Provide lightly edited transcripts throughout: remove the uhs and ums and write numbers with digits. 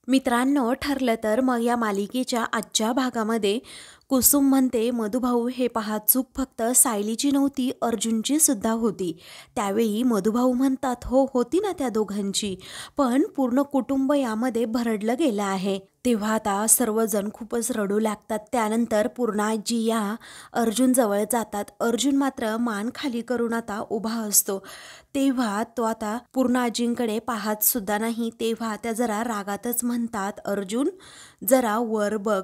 मित्रांनो, ठरलं तर मग या मालिकेच्या आजच्या भागामध्ये कुसुम म्हणते, मधुभाऊ हे पहा, चूक फक्त सायलीची नव्हती, अर्जुनची सुद्धा होती. त्यावेळी मधुभाऊ म्हणतात, हो होती ना त्या दोघांची, पण पूर्ण कुटुंब यामध्ये भरडलं गेलं आहे. तेव्हा आता सर्वजण खूपच रडू लागतात. त्यानंतर पूर्णाजी या अर्जुन जवळ जातात. अर्जुन मात्र मान खाली करून आता उभा असतो. तेव्हा तो आता पूर्णाजींकडे पाहत सुद्धा नाही. तेव्हा त्या जरा रागातच म्हणतात, अर्जुन जरा वर बघ.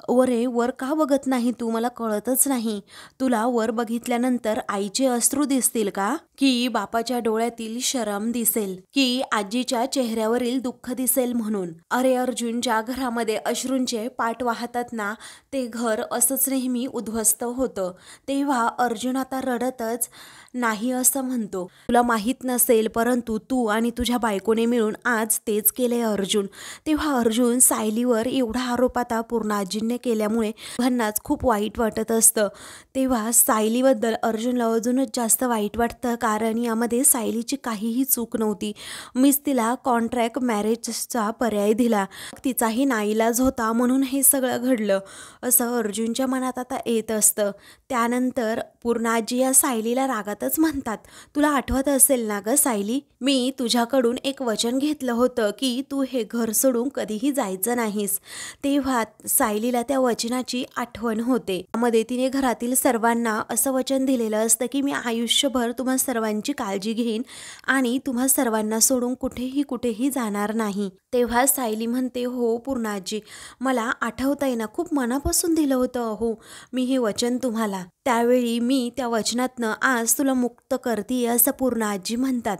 वरे वर का बघत नाही तू, मला कळतच नाही. तुला वर बघितल्यानंतर आईचे अश्रू दिसतील का, की बापाच्या डोळ्यातील शरम दिसेल, की आजीच्या चेहऱ्यावरील दुःख दिसेल म्हणून? अरे अर्जुन, ज्या घरामध्ये अश्रूंचे पाट वाहतात ना, ते घर असंच नेहमी उद्ध्वस्त होतं. तेव्हा अर्जुन आता रडतच नाही असं म्हणतो. तुला माहीत नसेल, परंतु तू आणि तुझ्या बायकोने मिळून आज तेच केले अर्जुन. तेव्हा अर्जुन सायलीवर एवढा आरोप आता पूर्णाजींनी केल्यामुळे दोघांनाच खूप वाईट वाटत असतं. तेव्हा सायलीबद्दल अर्जुनला अजूनच जास्त वाईट वाटतं, कारण यामध्ये सायलीची काहीही चूक नव्हती. मीच तिला कॉन्ट्रॅक्ट मॅरेजचा पर्याय दिला, तिचाही नाईलाज होता म्हणून हे सगळं घडलं, असं अर्जुनच्या मनात आता येत असतं. त्यानंतर पूर्णाजी या सायलीला रागातच म्हणतात, तुला आठवत असेल ना ग सायली, मी तुझ्याकडून एक वचन घेतलं होतं की तू हे घर सोडून कधीही जायचं नाहीस. तेव्हा सायलीला त्या वचनाची आठवण होते. त्यामध्ये तिने घरातील सर्वांना असं वचन दिलेलं असतं की मी आयुष्यभर तुम्हा सर्वांची काळजी घेईन आणि तुम्हा सर्वांना सोडून कुठेही जाणार नाही. तेव्हा सायली म्हणते, हो पूर्णाजी, मला आठवतंय ना, खूप मनापासून दिलं होतं हो मी हे वचन तुम्हाला. त्यावेळी मी त्या वचनातनं आज तुला मुक्त करते असं पूर्णाजी म्हणतात.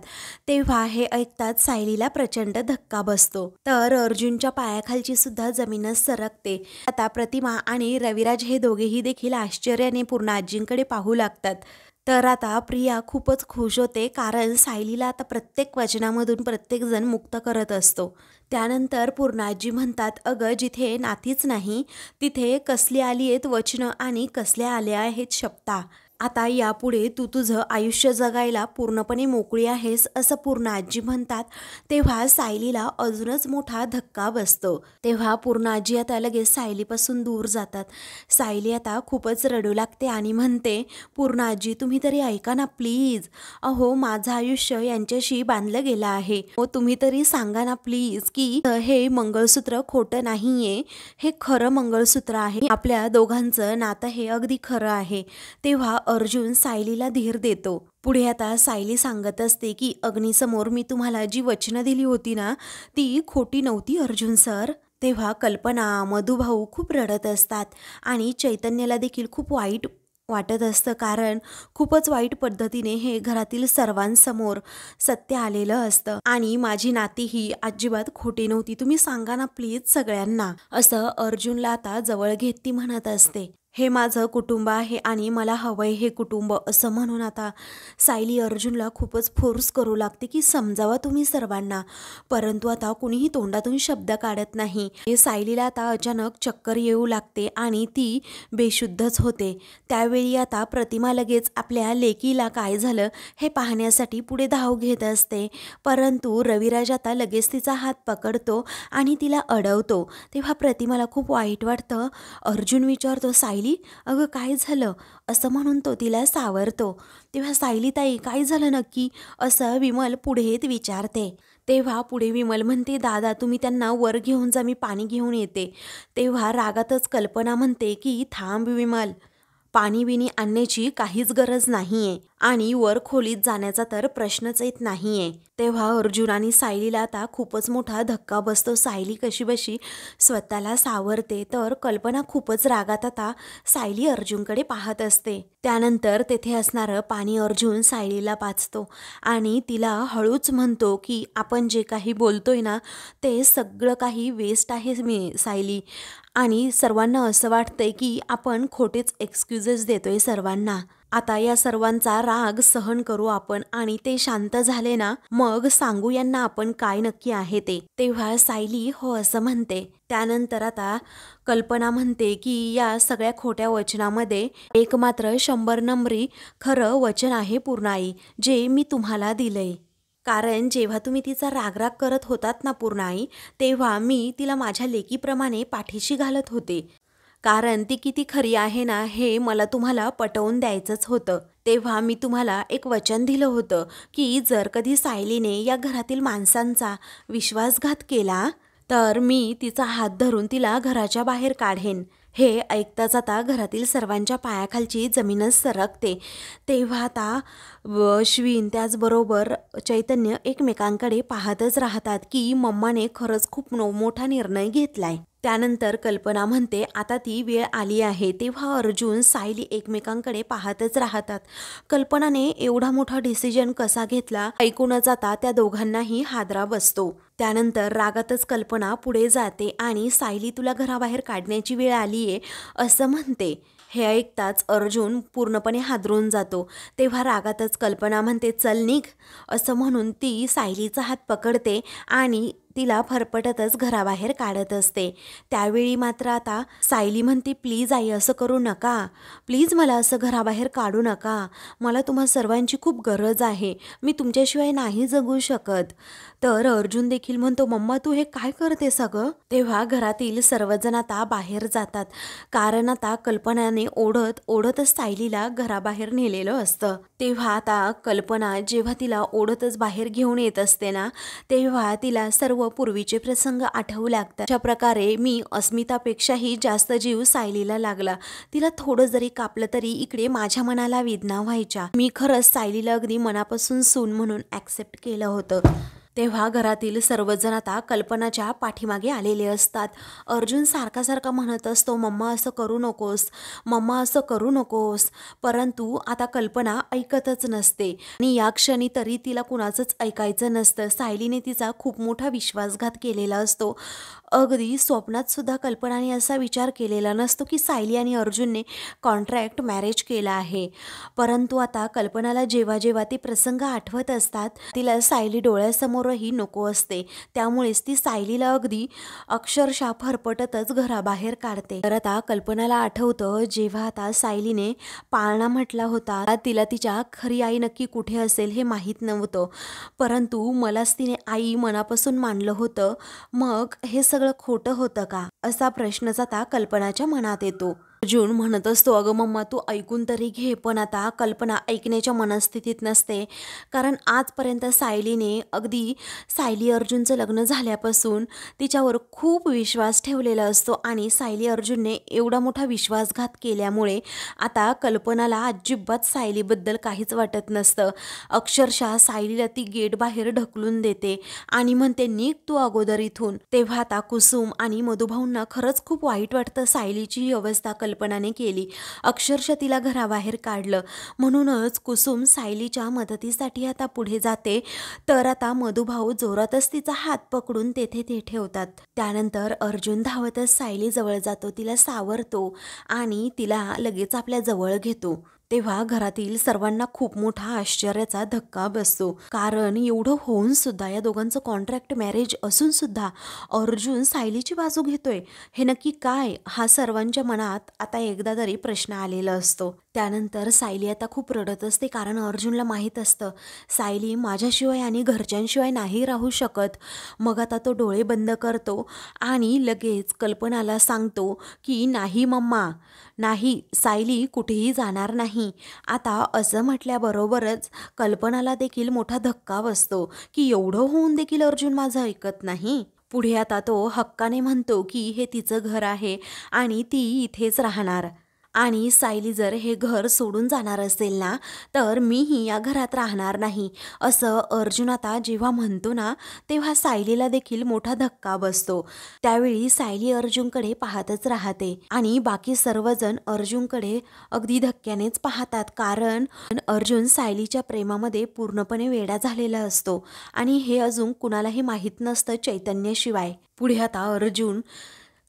तेव्हा हे ऐकतात सायलीला प्रचंड धक्का बसतो. तर अर्जुनच्या पायाखालची सुद्धा जमीनच सरकते. आता प्रतिमा आणि रविराज हे दोघेही देखील आश्चर्याने पूर्णाजींकडे पाहू लागतात. तर आता प्रिया खूपच खुश होते, कारण सायलीला आता प्रत्येक वचनामधून प्रत्येकजण मुक्त करत असतो. त्यानंतर पूर्णाजी म्हणतात, अगं जिथे नातीच नाही तिथे कसली आली आहेत वचनं आणि कसल्या आल्या आहेत शपथा. आता यापुढे तू तुझं आयुष्य जगायला पूर्णपणे मोकळी आहेस असं पूर्णाजी म्हणतात. तेव्हा सायलीला अजूनच मोठा धक्का बसतो. तेव्हा पूर्णाजी आता लगेच सायलीपासून दूर जातात. सायली आता खूपच रडू लागते आणि म्हणते, पूर्णाजी तुम्ही तरी ऐका ना प्लीज. अहो माझं आयुष्य यांच्याशी बांधलं गेलं आहे. हो तुम्ही तरी सांगा ना प्लीज की हे मंगळसूत्र खोटं नाहीये, हे खरं मंगळसूत्र आहे. आपल्या दोघांचं नातं हे अगदी खरं आहे. तेव्हा अर्जुन सायलीला धीर देतो. पुढे आता सायली सांगत असते की अग्नीसमोर मी तुम्हाला जी वचनं दिली होती ना, ती खोटी नव्हती अर्जुन सर. तेव्हा कल्पना, मधुभाऊ खूप रडत असतात आणि चैतन्याला देखील खूप वाईट वाटत असतं, कारण खूपच वाईट पद्धतीने हे घरातील सर्वांसमोर सत्य आलेलं असतं आणि माझी नाती ही अजिबात खोटी नव्हती. तुम्ही सांगा ना प्लीज सगळ्यांना, असं अर्जुनला आता जवळ घेत ती म्हणत असते. हे माझं कुटुंब आहे आणि मला हवंय हे कुटुंब, असं म्हणून आता सायली अर्जुनला खूपच फोर्स करू लागते की समजावा तुम्ही सर्वांना. परंतु आता कुणीही तोंडातून शब्द काढत नाही. हे सायलीला आता अचानक चक्कर येऊ लागते आणि ती बेशुद्धच होते. त्यावेळी आता प्रतिमा लगेच आपल्या लेकीला काय झालं हे पाहण्यासाठी पुढे धाव घेत असते. परंतु रविराज आता लगेच तिचा हात पकडतो आणि तिला अडवतो. तेव्हा प्रतिमाला खूप वाईट वाटतं. अर्जुन विचारतो, सायली अगं काय झालं, असं म्हणून तो तिला सावरतो. तेव्हा सायली ताई काय झालं नक्की, असं विमल पुढे विचारते. तेव्हा पुढे विमल म्हणते, दादा तुम्ही त्यांना वर घेऊन जा, मी पाणी घेऊन येते. तेव्हा रागातच कल्पना म्हणते की थांब विमल, पाणी बिणी आणण्याची काहीच गरज नाहीये आणि वर खोलीत जाण्याचा तर प्रश्नच येत नाहीये. तेव्हा अर्जुन आणि सायलीला आता खूपच मोठा धक्का बसतो. सायली कशी बशी स्वतःला सावरते, तर कल्पना खूपच रागात आता सायली अर्जुनकडे पाहत असते. त्यानंतर तेथे असणारं पाणी अर्जुन सायलीला पाजतो आणि तिला हळूच म्हणतो की आपण जे काही बोलतोय ना, ते सगळं काही वेस्ट आहे मी सायली, आणि सर्वांना असं वाटतंय की आपण खोटेच एक्सक्युजेस देतोय सर्वांना. आता या सर्वांचा राग सहन करू आपण आणि ते शांत झाले ना, मग सांगू यांना आपण काय नक्की आहे ते. तेव्हा सायली हो असं म्हणते. त्यानंतर आता कल्पना म्हणते की या सगळ्या खोट्या वचनामध्ये एक मात्र 100 नंबरी खरं वचन आहे पूर्णाई, जे मी तुम्हाला दिलंय. कारण जेव्हा तुम्ही तिचा रागराग करत होतात ना पूर्णाई, तेव्हा मी तिला माझ्या लेकीप्रमाणे पाठीशी घालत होते. कारण ती किती खरी आहे ना हे मला तुम्हाला पटवून द्यायचंच होतं. तेव्हा मी तुम्हाला एक वचन दिलं होतं की जर कधी सायलीने या घरातील माणसांचा विश्वासघात केला तर मी तिचा हात धरून तिला घराच्या बाहेर काढेन. हे ऐकताच आता घरातील सर्वांच्या पायाखालची जमीनच सरकते. तेव्हा आता श्विन त्याचबरोबर चैतन्य एकमेकांकडे पाहतच राहतात की मम्माने खरंच खूप मोठा निर्णय घेतलाय. त्यानंतर कल्पना म्हणते आता ती वेळ आली आहे. तेव्हा अर्जुन सायली एकमेकांकडे पाहतच राहतात. कल्पनाने एवढा मोठा डिसिजन कसा घेतला ऐकूनच आता त्या दोघांनाही हादरा बसतो. त्यानंतर रागातच कल्पना पुढे जाते आणि सायली तुला घराबाहेर काढण्याची वेळ आलीये असं म्हणते. हे ऐकताच अर्जुन पूर्णपणे हादरून जातो. तेव्हा रागातच कल्पना म्हणते चल निघ असं म्हणून ती सायलीचा हात पकडते आणि तिला फरफटतच घराबाहेर काढत असते. त्यावेळी मात्र आता सायली म्हणते प्लीज आई असं करू नका, प्लीज मला असं घराबाहेर काढू नका, मला तुम्हा सर्वांची खूप गरज आहे, मी तुमच्याशिवाय नाही जगू शकत. तर अर्जुन देखील म्हणतो मम्मा तू हे काय करते सगळं. तेव्हा घरातील सर्वजण आता बाहेर जातात कारण आता कल्पनाने ओढत ओढतच सायलीला घराबाहेर नेलेलं असतं. तेव्हा आता कल्पना जेव्हा तिला ओढतच बाहेर घेऊन येत असते ना तेव्हा तिला सर्व पूर्वीचे प्रसंग आठवू लागतात. अशा प्रकारे मी अस्मितापेक्षाही जास्त जीव सायलीला लागला. तिला थोडं जरी कापलं तरी इकडे माझ्या मनाला वेदना व्हायच्या. मी खरंच सायलीला अगदी मनापासून सून म्हणून ॲक्सेप्ट केलं होतं. तेव्हा घरातील सर्वजण आता कल्पनाच्या पाठीमागे आलेले असतात. अर्जुन सारखा म्हणत असतो मम्मा असं करू नकोस, मम्मा असं करू नकोस, परंतु आता कल्पना ऐकतच नसते आणि या क्षणी तरी तिला कुणाचंच ऐकायचं नसतं. सायलीने तिचा खूप मोठा विश्वासघात केलेला असतो. अगदी स्वप्नात सुद्धा कल्पनाने असा विचार केलेला नसतो की सायली आणि अर्जुनने कॉन्ट्रॅक्ट मॅरेज केला आहे. परंतु आता कल्पनाला जेव्हा जेव्हा ते प्रसंग आठवत असतात तिला सायली डोळ्यासमोरही नको असते. त्यामुळेच ती सायलीला अगदी अक्षरशः फरफटतच घराबाहेर काढते. तर आता कल्पनाला आठवतं जेव्हा आता सायलीने पाळणा म्हटला होता, तिला तिच्या खरी आई नक्की कुठे असेल हे माहीत नव्हतं, परंतु मलाच तिने आई मनापासून मानलं होतं. मग हे सगळं खोटं होतं का असा प्रश्नच आता कल्पनाच्या मनात येतो. अर्जुन म्हणत असतो अगं मम्मा तू ऐकून तरी घे. पण आता कल्पना ऐकण्याच्या मनस्थितीत नसते कारण आजपर्यंत सायलीने अगदी सायली अर्जुनचं लग्न झाल्यापासून तिच्यावर खूप विश्वास ठेवलेला असतो आणि सायली अर्जुनने एवढा मोठा विश्वासघात केल्यामुळे आता कल्पनाला अजिबात सायलीबद्दल काहीच वाटत नसतं. अक्षरशः सायलीला ती गेट बाहेर ढकलून देते आणि म्हणते निघ तू अगोदर इथून. तेव्हा आता कुसुम आणि मधुभाऊंना खरंच खूप वाईट वाटतं. सायलीची ही अवस्था कल्पनाने केली, अक्षरशः तिला घराबाहेर काढलं. म्हणूनच कुसुम सायलीच्या मदतीसाठी आता पुढे जाते. तर आता मधुभाऊ जोरातच तिचा हात पकडून तेथे ते ठेवतात. त्यानंतर अर्जुन धावतच सायली जवळ जातो, तिला सावरतो आणि तिला लगेच आपल्या जवळ घेतो. तेव्हा घरातील सर्वांना खूप मोठा आश्चर्याचा धक्का बसतो कारण एवढं होऊन सुद्धा या दोघांचं कॉन्ट्रॅक्ट मॅरेज असून सुद्धा अर्जुन सायलीची बाजू घेतोय, हे नक्की काय हा सर्वांच्या मनात आता एकदा तरी प्रश्न आलेला असतो. त्यानंतर सायली आता खूप रडत असते कारण अर्जुनला माहीत असतं सायली माझ्याशिवाय आणि घरच्यांशिवाय नाही राहू शकत. मग आता तो डोळे बंद करतो आणि लगेच कल्पनाला सांगतो की नाही मम्मा नाही, सायली कुठेही जाणार नाही. आता असं म्हटल्याबरोबरच कल्पनाला देखील मोठा धक्का बसतो की एवढं होऊन देखील अर्जुन माझं ऐकत नाही. पुढे आता तो हक्काने म्हणतो की हे तिचं घर आहे आणि ती इथेच राहणार आणि सायली जर हे घर सोडून जाणार असेल ना तर मीही या घरात राहणार नाही असं अर्जुन आता जेव्हा म्हणतो ना तेव्हा सायलीला देखील मोठा धक्का बसतो. त्यावेळी सायली अर्जुनकडे पाहतच राहते आणि बाकी सर्वजण अर्जुनकडे अगदी धक्क्यानेच पाहतात कारण अर्जुन सायलीच्या प्रेमामध्ये पूर्णपणे वेडा झालेला असतो आणि हे अजून कुणालाही माहीत नसतं चैतन्याशिवाय. पुढे आता अर्जुन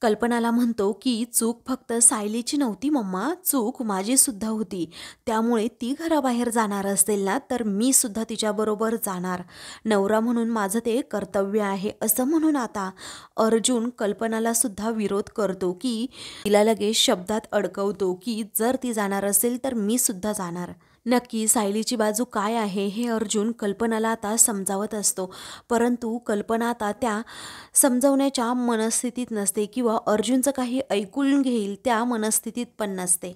कल्पनाला म्हणतो की चूक फक्त सायलीची नव्हती मम्मा, चूक माझी सुद्धा होती. त्यामुळे ती घराबाहेर जाणार असेल ना तर मी सुद्धा तिच्याबरोबर जाणार. नवरा म्हणून माझं ते कर्तव्य आहे असं म्हणून आता अर्जुन कल्पनाला सुद्धा विरोध करतो की तिला लगेच शब्दात अडकवतो की जर ती जाणार असेल तर मी सुद्धा जाणार. नक्की सायलीची बाजू काय आहे हे अर्जुन कल्पनाला आता समजावत असतो, परंतु कल्पना आता त्या समजवण्याच्या मनस्थितीत नसते किंवा अर्जुनचं काही ऐकून घेईल त्या मनस्थितीत पण नसते.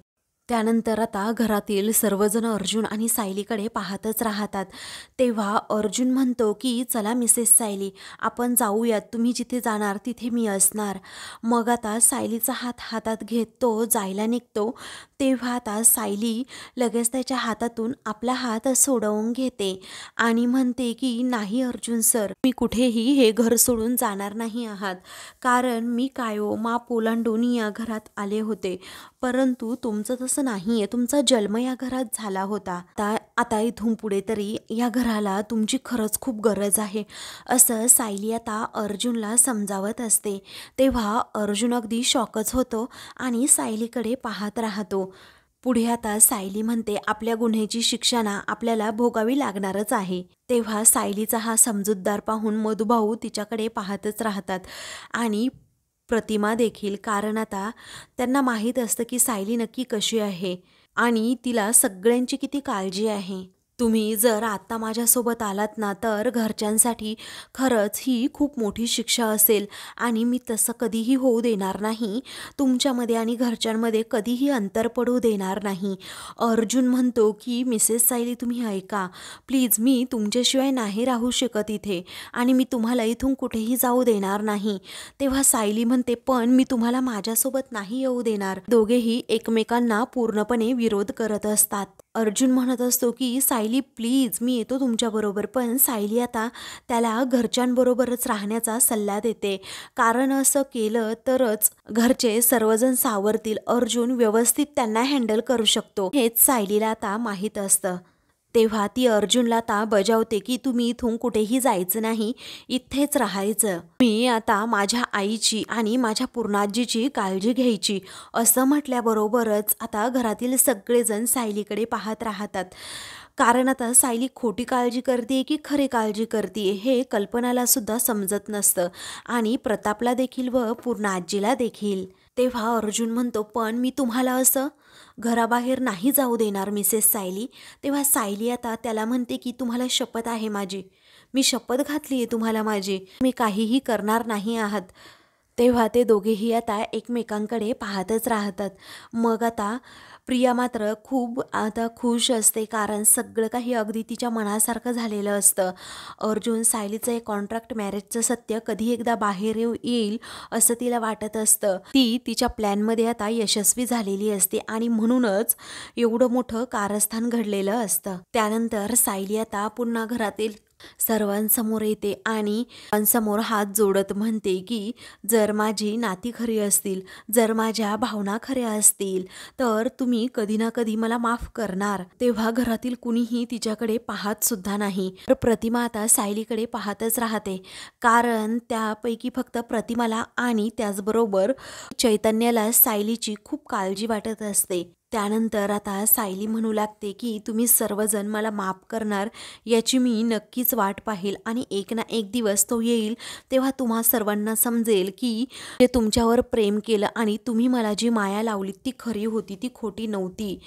त्यानंतर आता घरातील सर्वजण अर्जुन आणि सायलीकडे पाहतच राहतात. तेव्हा अर्जुन म्हणतो की चला मिसेस सायली, आपण जाऊयात, तुम्ही जिथे जाणार तिथे मी असणार. मग आता सायलीचा हात हातात घेत तो जायला निघतो. तेव्हा आता सायली लगेच त्याच्या हातातून आपला हात सोडवून घेते आणि म्हणते की नाही अर्जुन सर, मी कुठेही हे घर सोडून जाणार नाही आहात, कारण मी माप ओलांडून या घरात आले होते, परंतु तुमचं तसं नाही आहे, तुमचा जन्म या घरात झाला होता. आता इथून पुढे तरी या घराला तुमची खरंच खूप गरज आहे, असं सायली आता अर्जुनला समजावत असते. तेव्हा अर्जुन अगदी शॉकच होतो आणि सायलीकडे पाहत राहतो. पुढे आता सायली म्हणते आपल्या गुन्ह्याची शिक्षा ना आपल्याला भोगावी लागणारच आहे. तेव्हा सायलीचा हा समजूतदार पाहून मधुभाऊ तिच्याकडे पाहतच राहतात आणि प्रतिमा देखील, कारण आता त्यांना माहीत असतं की सायली नक्की कशी आहे आणि तिला सगळ्यांची किती काळजी आहे. तुम्ही जर आत्ता माझ्यासोबत आलात ना तर घरच्यांसाठी खरंच ही खूप मोठी शिक्षा असेल आणि मी तसं कधीही होऊ देणार नाही. तुमच्यामध्ये आणि घरच्यांमध्ये कधीही अंतर पडू देणार नाही. अर्जुन म्हणतो की मिसेस सायली तुम्ही ऐका प्लीज, मी तुमच्याशिवाय नाही राहू शकत इथे आणि मी तुम्हाला इथून कुठेही जाऊ देणार नाही. तेव्हा सायली म्हणते पण मी तुम्हाला माझ्यासोबत नाही येऊ देणार. दोघेही एकमेकांना पूर्णपणे विरोध करत असतात. अर्जुन म्हणत असतो की सायली प्लीज मी येतो तुमच्याबरोबर, पण सायली आता त्याला घरच्यांबरोबरच राहण्याचा सल्ला देते, कारण असं केलं तरच घरचे सर्वजण सावरतील, अर्जुन व्यवस्थित त्यांना हँडल करू शकतो हेच सायलीला आता माहीत असतं. तेव्हा ती अर्जुनला आता बजावते की तुम्ही इथून कुठेही जायचं नाही, इथेच राहायचं, मी आता माझ्या आईची आणि माझ्या पूर्णाजीची काळजी घ्यायची. असं म्हटल्याबरोबरच आता घरातील सगळेजण सायलीकडे पाहत राहतात, कारण आता सायली खोटी काळजी करते की खरी काळजी करते हे कल्पनाला सुद्धा समजत नसतं आणि प्रतापला देखील व पूर्णाजीला देखील. तेव्हा अर्जुन म्हणतो पण मी तुम्हाला असं घराबाहेर नाही जाऊ देणार मिसेस सायली. तेव्हा सायली आता त्याला म्हणते की तुम्हाला शपथ आहे माझी, मी शपथ घातली आहे तुम्हाला माझी, मी काहीही करणार नाही आहात. तेव्हा ते दोघेही आता एकमेकांकडे पाहतच राहतात. मग आता प्रिया मात्र खूप आता खुश असते, कारण सगळं काही अगदी तिच्या मनासारखं झालेलं असतं. अर्जुन सायलीचं एक कॉन्ट्रॅक्ट मॅरेजचं सत्य कधी एकदा बाहेर येईल असं तिला वाटत असतं. ती तिच्या प्लॅनमध्ये आता यशस्वी झालेली असते आणि म्हणूनच एवढं मोठं कारस्थान घडलेलं असतं. त्यानंतर सायली आता पुन्हा घरातील सर्वांसमोर येते आणि सर्वांसमोर हात जोडत म्हणते की जर माझी नाती खरी असतील, जर माझ्या भावना खऱ्या असतील तर तुम्ही कधी ना कधी मला माफ करणार. तेव्हा घरातील कुणीही तिच्याकडे पाहत सुद्धा नाही. तर प्रतिमा आता सायलीकडे पाहतच राहते, कारण त्यापैकी फक्त प्रतिमाला आणि त्याचबरोबर चैतन्याला सायलीची खूप काळजी वाटत असते. त्यानंतर आता सायली म्हणू लागते की तुम्ही सर्वजण मला माफ करणार याची मी नक्कीच वाट पाहील आणि एक ना एक दिवस तो येईल, तेव्हा तुम्हा सर्वांना समजेल की जे तुमच्यावर प्रेम केलं आणि तुम्ही मला जी माया लावली ती खरी होती, ती खोटी नव्हती.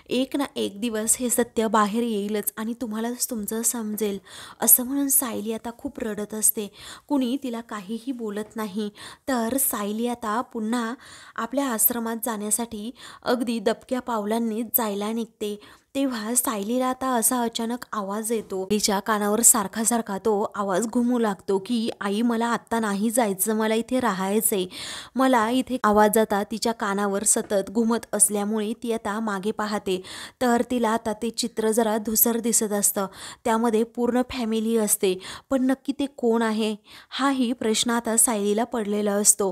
एक ना एक दिवस हे सत्य बाहेर येईलच आणि तुम्हालाच तुमचं समजेल. असं म्हणून सायली आता खूप रडत असते. कुणी तिला काहीही बोलत नाही. तर सायली आता पुन्हा आपल्या आश्रमात जाण्यासाठी अगदी दबक्या पावलांनी जायला निघते. तेव्हा सायलीला आता असा अचानक आवाज येतो. तिच्या कानावर सारखा सारखा तो आवाज घुमू लागतो की आई मला आत्ता नाही जायचं, मला इथे राहायचंय, मला इथे. आवाज आता तिच्या कानावर सतत घुमत असल्यामुळे ती आता मागे पाहते, तर तिला आता ते चित्र जरा धुसर दिसत असतं. त्यामध्ये पूर्ण फॅमिली असते, पण नक्की ते कोण आहे हाही प्रश्न आता सायलीला पडलेला असतो.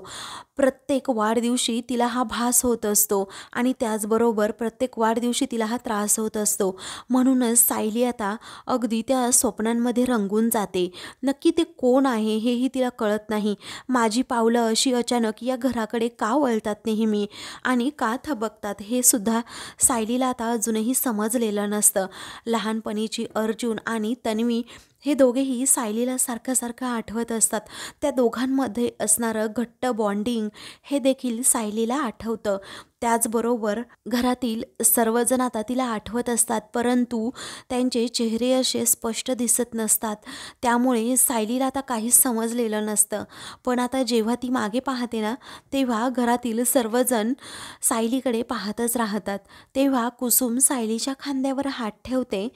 प्रत्येक वाढदिवशी तिला हा भास होत असतो आणि त्याचबरोबर प्रत्येक वाढदिवशी तिला हा त्रास होत असतो. म्हणूनच सायली आता अगदी त्या स्वप्नांमध्ये रंगून जाते. नक्की ते कोण आहे हेही तिला कळत नाही. माझी पावलं अशी अचानक या घराकडे का वळतात नेहमी आणि का थबकतात हे सुद्धा सायलीला आता अजूनही समजलेलं नसतं. लहानपणीची अर्जुन आणि तन्वी हे दोघेही सायलीला सारखं सारखं आठवत असतात. त्या दोघांमध्ये असणारं घट्ट बॉन्डिंग हे देखील सायलीला आठवतं. त्याचबरोबर घरातील सर्वजण आता तिला आठवत असतात, परंतु त्यांचे चेहरे असे स्पष्ट दिसत नसतात. त्यामुळे सायलीला आता काहीच समजलेलं नसतं. पण आता जेव्हा ती मागे पाहते ना, तेव्हा घरातील सर्वजण सायलीकडे पाहतच राहतात. तेव्हा कुसुम सायलीच्या खांद्यावर हात ठेवते.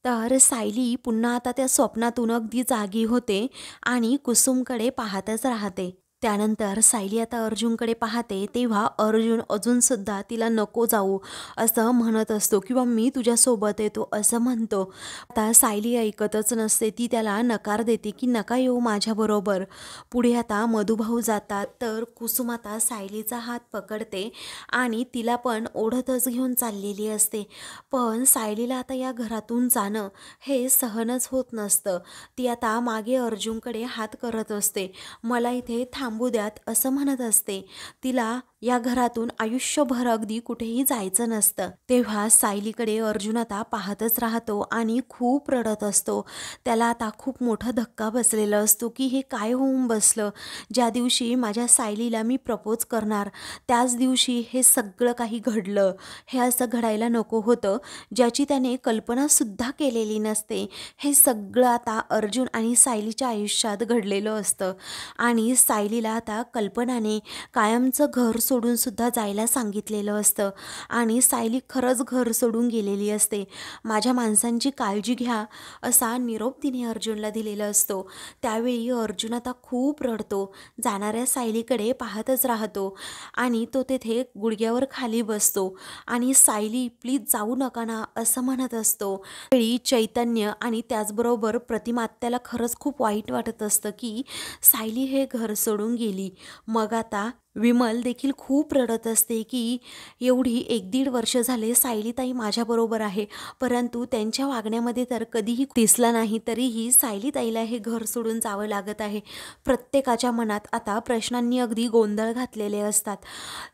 तर सायली पुन्हा आता त्या स्वप्नातून अगदी जागी होते आणि कुसुमकडे पाहतच राहते. त्यानंतर सायली आता अर्जुनकडे पाहते, तेव्हा अर्जुन अजूनसुद्धा तिला नको जाऊ असं म्हणत असतो किंवा मी तुझ्यासोबत येतो असं म्हणतो. आता सायली ऐकतच नसते. ती त्याला नकार देते की नका येऊ माझ्याबरोबर. पुढे आता मधुभाऊ जातात, तर कुसुम आता सायलीचा हात पकडते आणि तिला पण ओढतच घेऊन चाललेली असते. पण सायलीला आता या घरातून जाणं हे सहनच होत नसतं. ती आता मागे अर्जुनकडे हात करत असते. मला इथे थांबू द्यात असं म्हणत असते. तिला या घरातून आयुष्यभर अगदी कुठेही जायचं नसतं. तेव्हा सायलीकडे अर्जुन आता पाहतच राहतो आणि खूप रडत असतो. त्याला आता खूप मोठा धक्का बसलेला असतो की हे काय होऊन बसलं. ज्या दिवशी माझ्या सायलीला मी प्रपोज करणार त्याच दिवशी हे सगळं काही घडलं. हे असं घडायला नको होतं, ज्याची त्याने कल्पनासुद्धा केलेली नसते. हे सगळं आता अर्जुन आणि सायलीच्या आयुष्यात घडलेलं असतं आणि सायलीला आता कल्पनाने कायमचं घर सोडून सुद्धा जायला सांगितलेलं असतं आणि सायली खरंच घर सोडून गेलेली असते. माझ्या माणसांची काळजी घ्या असा निरोप तिने अर्जुनला दिलेला असतो. त्यावेळी अर्जुन आता खूप रडतो. जाणाऱ्या सायलीकडे पाहतच राहतो आणि तो तेथे गुडघ्यावर खाली बसतो आणि सायली प्लीज जाऊ नका ना असं म्हणत असतो. त्यावेळी चैतन्य आणि त्याचबरोबर प्रतिमा त्याला खरंच खूप वाईट वाटत असतं की सायली हे घर सोडून गेली. मग आता विमल देखील खूप रडत असते की एवढी 1-1.5 वर्ष झाले सायलीताई माझ्याबरोबर आहे, परंतु त्यांच्या वागण्यामध्ये तर कधीही दिसला नाही, तरीही सायलीताईला हे घर सोडून जावं लागत आहे. प्रत्येकाच्या मनात आता प्रश्नांनी अगदी गोंधळ घातलेले असतात.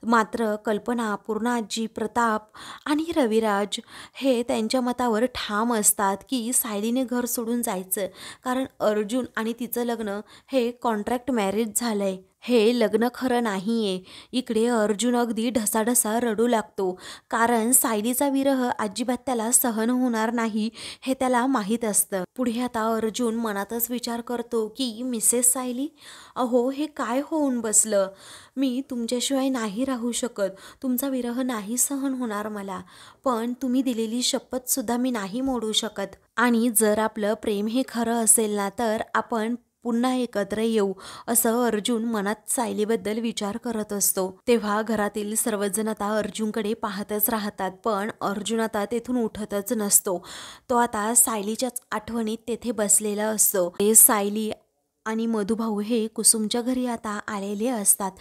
मात्र कल्पना, पूर्णाजी, प्रताप आणि रविराज हे त्यांच्या मतावर ठाम असतात की सायलीने घर सोडून जायचं, कारण अर्जुन आणि तिचं लग्न हे कॉन्ट्रॅक्ट मॅरेज झालंय. हे लग्न खरं नाहीये. इकडे अर्जुन अगदी ढसाढसा रडू लागतो, कारण सायलीचा विरह अजिबात त्याला सहन होणार नाही हे त्याला माहीत असतं. पुढे आता अर्जुन मनातच विचार करतो की मिसेस सायली, अहो हे काय होऊन बसलं. मी तुमच्याशिवाय नाही राहू शकत. तुमचा विरह नाही सहन होणार मला, पण तुम्ही दिलेली शपथसुद्धा मी नाही मोडू शकत. आणि जर आपलं प्रेम हे खरं असेल ना, तर आपण पुन्हा एकत्र येऊ असं अर्जुन मनात सायलीबद्दल विचार करत असतो. तेव्हा घरातील सर्वजण आता अर्जुनकडे पाहतच राहतात, पण अर्जुन आता तेथून उठतच नसतो. तो आता सायलीच्याच आठवणीत तेथे बसलेला असतो. सायली आणि मधुभाऊ हे कुसुमच्या घरी आता आलेले असतात.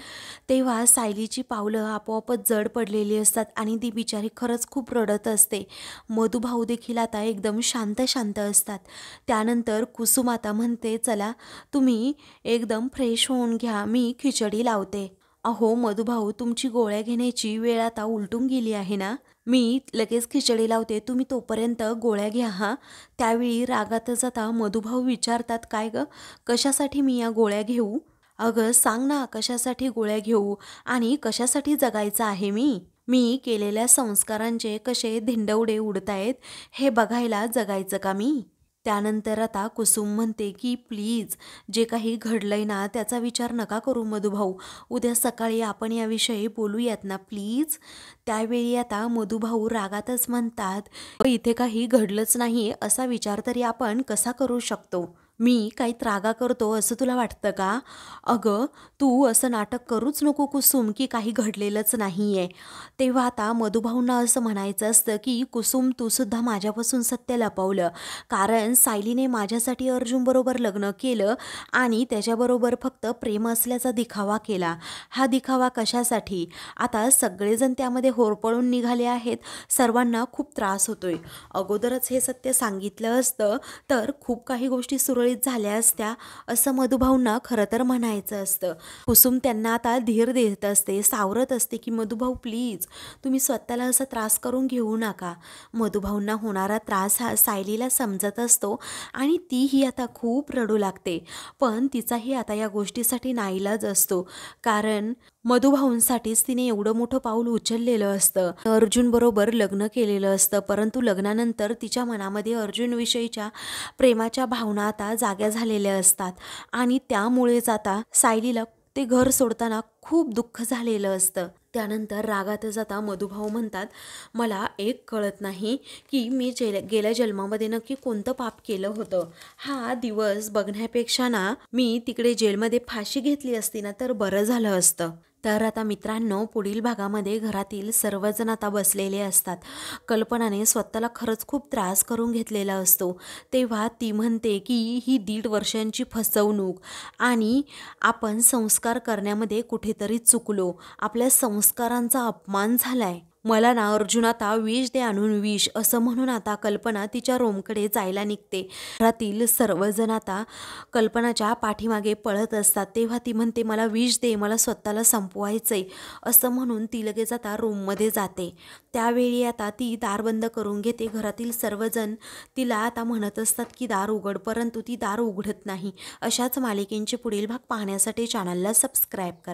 तेव्हा सायलीची पावलं आपोआपच जड पडलेली असतात आणि ती बिचारी खरंच खूप रडत असते. मधुभाऊ देखील आता एकदम शांत शांत असतात. त्यानंतर कुसुम आता म्हणते, चला तुम्ही एकदम फ्रेश होऊन घ्या, मी खिचडी लावते. अहो मधुभाऊ, तुमची गोळ्या घेण्याची वेळ आता उलटून गेली आहे ना, मी लगेच खिचडी लावते, तुम्ही तोपर्यंत गोळ्या घ्या हां. त्यावेळी रागातच आता मधुभाऊ विचारतात, काय गं, कशासाठी मी या गोळ्या घेऊ. अगं सांग ना, कशासाठी गोळ्या घेऊ आणि कशासाठी जगायचं आहे मी केलेल्या संस्कारांचे कसे धिंडवडे उडतायत हे बघायला जगायचं का मी. त्यानंतर आता कुसुम म्हणते की प्लीज जे काही घडलंय ना त्याचा विचार नका करू मधुभाऊ, उद्या सकाळी आपण याविषयी बोलूयात ना प्लीज. त्यावेळी आता मधुभाऊ रागातच म्हणतात, इथे काही घडलंच नाही असा विचार तरी आपण कसा करू शकतो. मी काही त्रागा करतो असं तुला वाटतं का. अगं तू असं नाटक करूच नको कुसुम की काही घडलेलंच नाही आहे. तेव्हा आता मधुभाऊंना असं म्हणायचं असतं की कुसुम तू सुद्धा माझ्यापासून सत्य लपवलं, कारण सायलीने माझ्यासाठी अर्जुनबरोबर लग्न केलं आणि त्याच्याबरोबर फक्त प्रेम असल्याचा दिखावा केला. हा दिखावा कशासाठी. आता सगळेजण त्यामध्ये होरपळून निघाले आहेत, सर्वांना खूप त्रास होतोय. अगोदरच हे सत्य सांगितलं असतं तर खूप काही गोष्टी सुरळीत सुरळीत झाल्या असत्या असं मधुभाऊंना खरं तर म्हणायचं असतं. कुसुम त्यांना आता धीर देत असते, सावरत असते की मधुभाऊ प्लीज तुम्ही स्वतःला असा त्रास करून घेऊ नका. मधुभाऊंना होणारा त्रास हा सायलीला समजत असतो आणि तीही आता खूप रडू लागते. पण तिचाही आता या गोष्टीसाठी नाईलाज असतो, कारण मधुभाऊंसाठीच तिने एवढं मोठं पाऊल उचललेलं असतं. अर्जुनबरोबर लग्न केलेलं असतं, परंतु लग्नानंतर तिच्या मनामध्ये अर्जुनविषयीच्या प्रेमाच्या भावना आता जाग्या झालेल्या असतात आणि त्यामुळेच आता सायलीला ते घर सोडताना खूप दुःख झालेलं असतं. त्यानंतर रागातच आता मधुभाऊ म्हणतात, मला एक कळत नाही की मी गेल्या जन्मामध्ये नक्की कोणतं पाप केलं होतं. हा दिवस बघण्यापेक्षा ना मी तिकडे जेलमध्ये फाशी घेतली असती ना तर बरं झालं असतं. तर आता मित्रांनो, पुढील भागामध्ये घरातील सर्वजण आता बसलेले असतात. कल्पनाने स्वतःला खरंच खूप त्रास करून घेतलेला असतो. तेव्हा ती म्हणते की ही 1.5 वर्षांची फसवणूक आणि आपण संस्कार करण्यामध्ये कुठेतरी चुकलो, आपल्या संस्कारांचा अपमान झालाय. मला ना अर्जुन आता विष दे आणून विष असं म्हणून आता कल्पना तिच्या रूमकडे जायला निघते. घरातील सर्वजण आता कल्पनाच्या पाठीमागे पळत असतात. तेव्हा ती म्हणते मला विष दे, मला स्वतःला संपवायचंय असं म्हणून ती लगेच आता रूममध्ये जाते. त्यावेळी आता ती दार बंद करून घेते. घरातील सर्वजण तिला आता म्हणत असतात की दार उघड, परंतु ती दार उघडत नाही. अशाच मालिकेंचे पुढील भाग पाहण्यासाठी चॅनलला सबस्क्राईब करा.